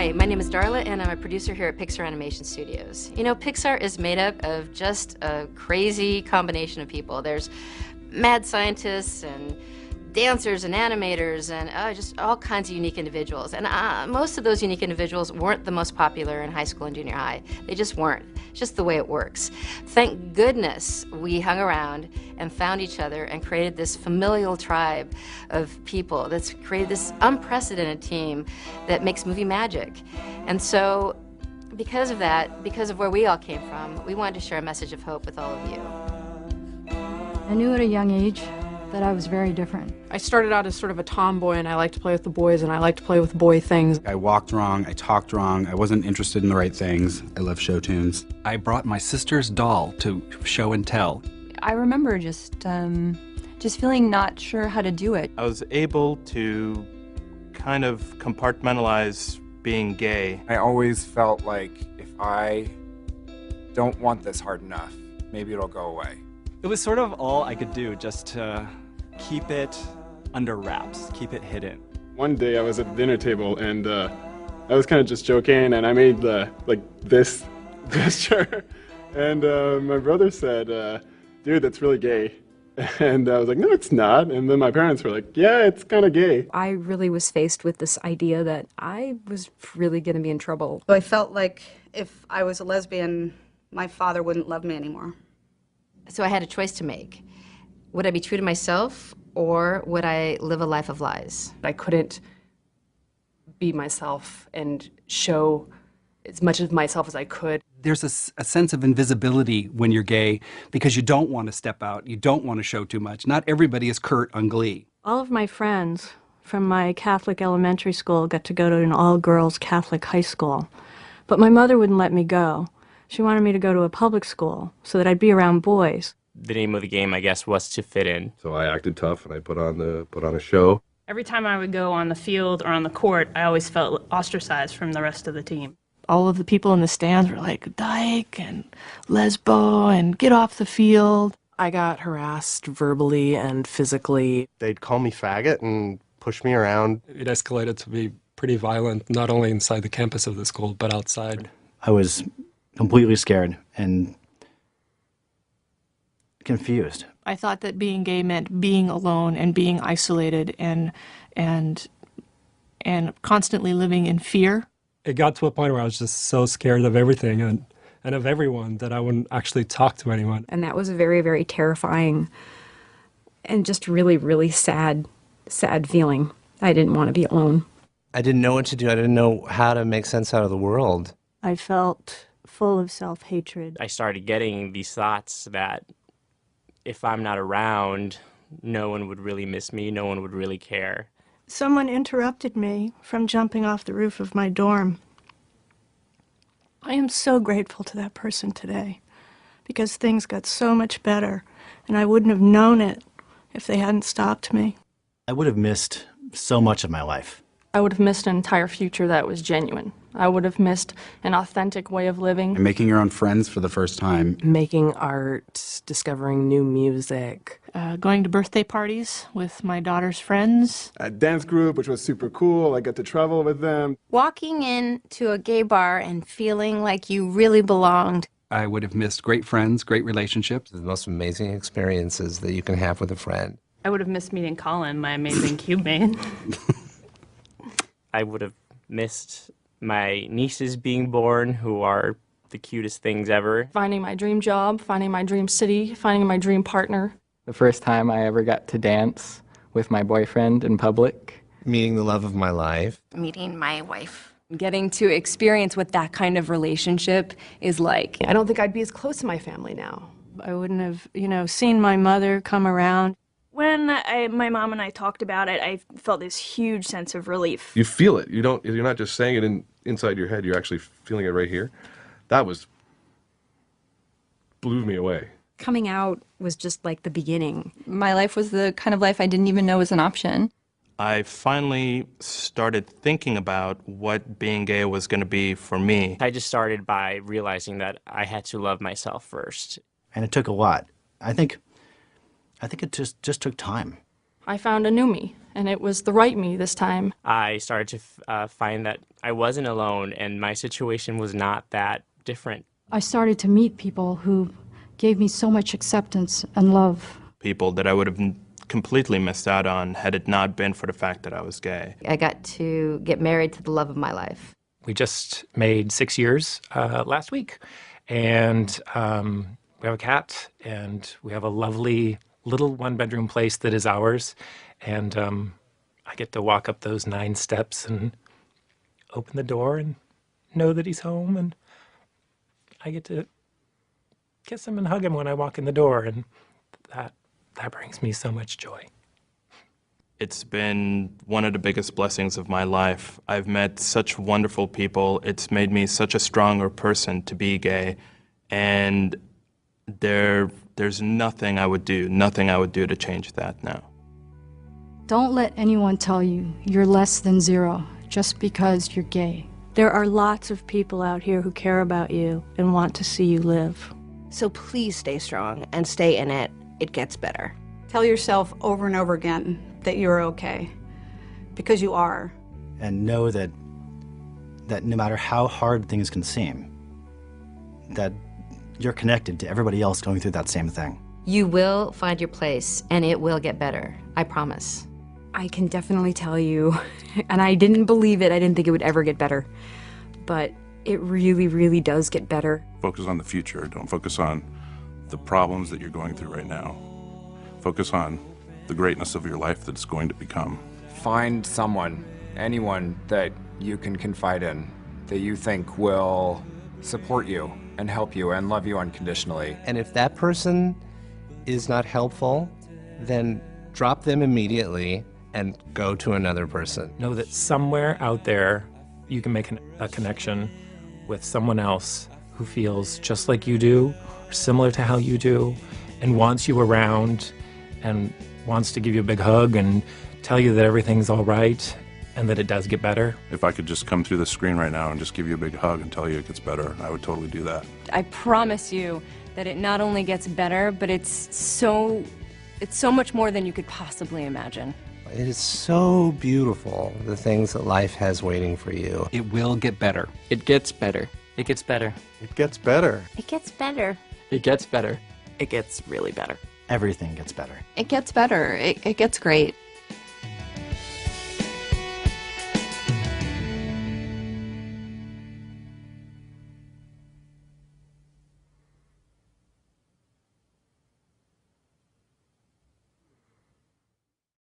Hi, my name is Darla, and I'm a producer here at PIXAR Animation Studios. You know, PIXAR is made up of just a crazy combination of people. There's mad scientists and dancers and animators and just all kinds of unique individuals. And most of those unique individuals weren't the most popular in high school and junior high. They just weren't. It's just the way it works. Thank goodness we hung around and found each other and created this familial tribe of people that's created this unprecedented team that makes movie magic. And so because of that, because of where we all came from, we wanted to share a message of hope with all of you. I knew at a young age that I was very different. I started out as sort of a tomboy, and I liked to play with the boys, and I liked to play with boy things. I walked wrong, I talked wrong, I wasn't interested in the right things. I love show tunes. I brought my sister's doll to show and tell. I remember just feeling not sure how to do it. I was able to kind of compartmentalize being gay. I always felt like if I don't want this hard enough, maybe it'll go away. It was sort of all I could do just to keep it under wraps, keep it hidden. One day I was at the dinner table and I was kind of just joking and I made this gesture and my brother said, dude, that's really gay. And I was like, no, it's not. And then my parents were like, yeah, it's kind of gay. I really was faced with this idea that I was really going to be in trouble. So I felt like if I was a lesbian, my father wouldn't love me anymore. So I had a choice to make. Would I be true to myself, or would I live a life of lies? I couldn't be myself and show as much of myself as I could. There's a sense of invisibility when you're gay because you don't want to step out, you don't want to show too much. Not everybody is Kurt on Glee. All of my friends from my Catholic elementary school got to go to an all-girls Catholic high school, but my mother wouldn't let me go. She wanted me to go to a public school so that I'd be around boys. The name of the game, I guess, was to fit in. So I acted tough and I put on a show. Every time I would go on the field or on the court, I always felt ostracized from the rest of the team. All of the people in the stands were like, dyke and lesbo and get off the field. I got harassed verbally and physically. They'd call me faggot and push me around. It escalated to be pretty violent, not only inside the campus of the school, but outside. I was completely scared and confused. I thought that being gay meant being alone and being isolated and constantly living in fear. It got to a point where I was just so scared of everything and of everyone that I wouldn't actually talk to anyone. And that was a very, very terrifying and just really, really sad feeling. I didn't want to be alone. I didn't know what to do. I didn't know how to make sense out of the world. I felt full of self-hatred. I started getting these thoughts that if I'm not around, no one would really miss me, no one would really care. Someone interrupted me from jumping off the roof of my dorm. I am so grateful to that person today because things got so much better and I wouldn't have known it if they hadn't stopped me. I would have missed so much of my life. I would have missed an entire future that was genuine. I would have missed an authentic way of living. And making your own friends for the first time. Making art, discovering new music. Going to birthday parties with my daughter's friends. A dance group, which was super cool. I got to travel with them. Walking into a gay bar and feeling like you really belonged. I would have missed great friends, great relationships. The most amazing experiences that you can have with a friend. I would have missed meeting Colin, my amazing cube mate. I would have missed my nieces being born, who are the cutest things ever. Finding my dream job, finding my dream city, finding my dream partner. The first time I ever got to dance with my boyfriend in public. Meeting the love of my life. Meeting my wife. Getting to experience what that kind of relationship is like. I don't think I'd be as close to my family now. I wouldn't have, seen my mother come around. When my mom and I talked about it, I felt this huge sense of relief. You feel it. You're not just saying it inside your head. You're actually feeling it right here. That blew me away. Coming out was just like the beginning. My life was the kind of life I didn't even know was an option. I finally started thinking about what being gay was going to be for me. I just started by realizing that I had to love myself first. And it took a lot. I think it just took time. I found a new me, and it was the right me this time. I started to find that I wasn't alone, and my situation was not that different. I started to meet people who gave me so much acceptance and love. People that I would have completely missed out on had it not been for the fact that I was gay. I got to get married to the love of my life. We just made 6 years last week, and we have a cat, and we have a lovely little one-bedroom place that is ours, and I get to walk up those 9 steps and open the door and know that he's home, and I get to kiss him and hug him when I walk in the door, and that brings me so much joy. It's been one of the biggest blessings of my life. I've met such wonderful people. It's made me such a stronger person to be gay, and there's nothing I would do to change that now. Don't let anyone tell you you're less than zero just because you're gay. There are lots of people out here who care about you and want to see you live. So please stay strong and stay in it. It gets better. Tell yourself over and over again that you're okay, because you are. And know that no matter how hard things can seem, that you're connected to everybody else going through that same thing. You will find your place, and it will get better. I promise. I can definitely tell you, and I didn't believe it, I didn't think it would ever get better, but it really, really does get better. Focus on the future. Don't focus on the problems that you're going through right now. Focus on the greatness of your life that it's going to become. Find someone, anyone that you can confide in, that you think will support you and help you and love you unconditionally. And if that person is not helpful, then drop them immediately and go to another person. Know that somewhere out there you can make a connection with someone else who feels just like you do, or similar to how you do, and wants you around, and wants to give you a big hug and tell you that everything's all right and that it does get better. If I could just come through the screen right now and just give you a big hug and tell you it gets better, I would totally do that. I promise you that it not only gets better, but it's so much more than you could possibly imagine. It is so beautiful, the things that life has waiting for you. It will get better. It gets better. It gets better. It gets better. It gets better. It gets better. It gets really better. Everything gets better. It gets better. It gets great.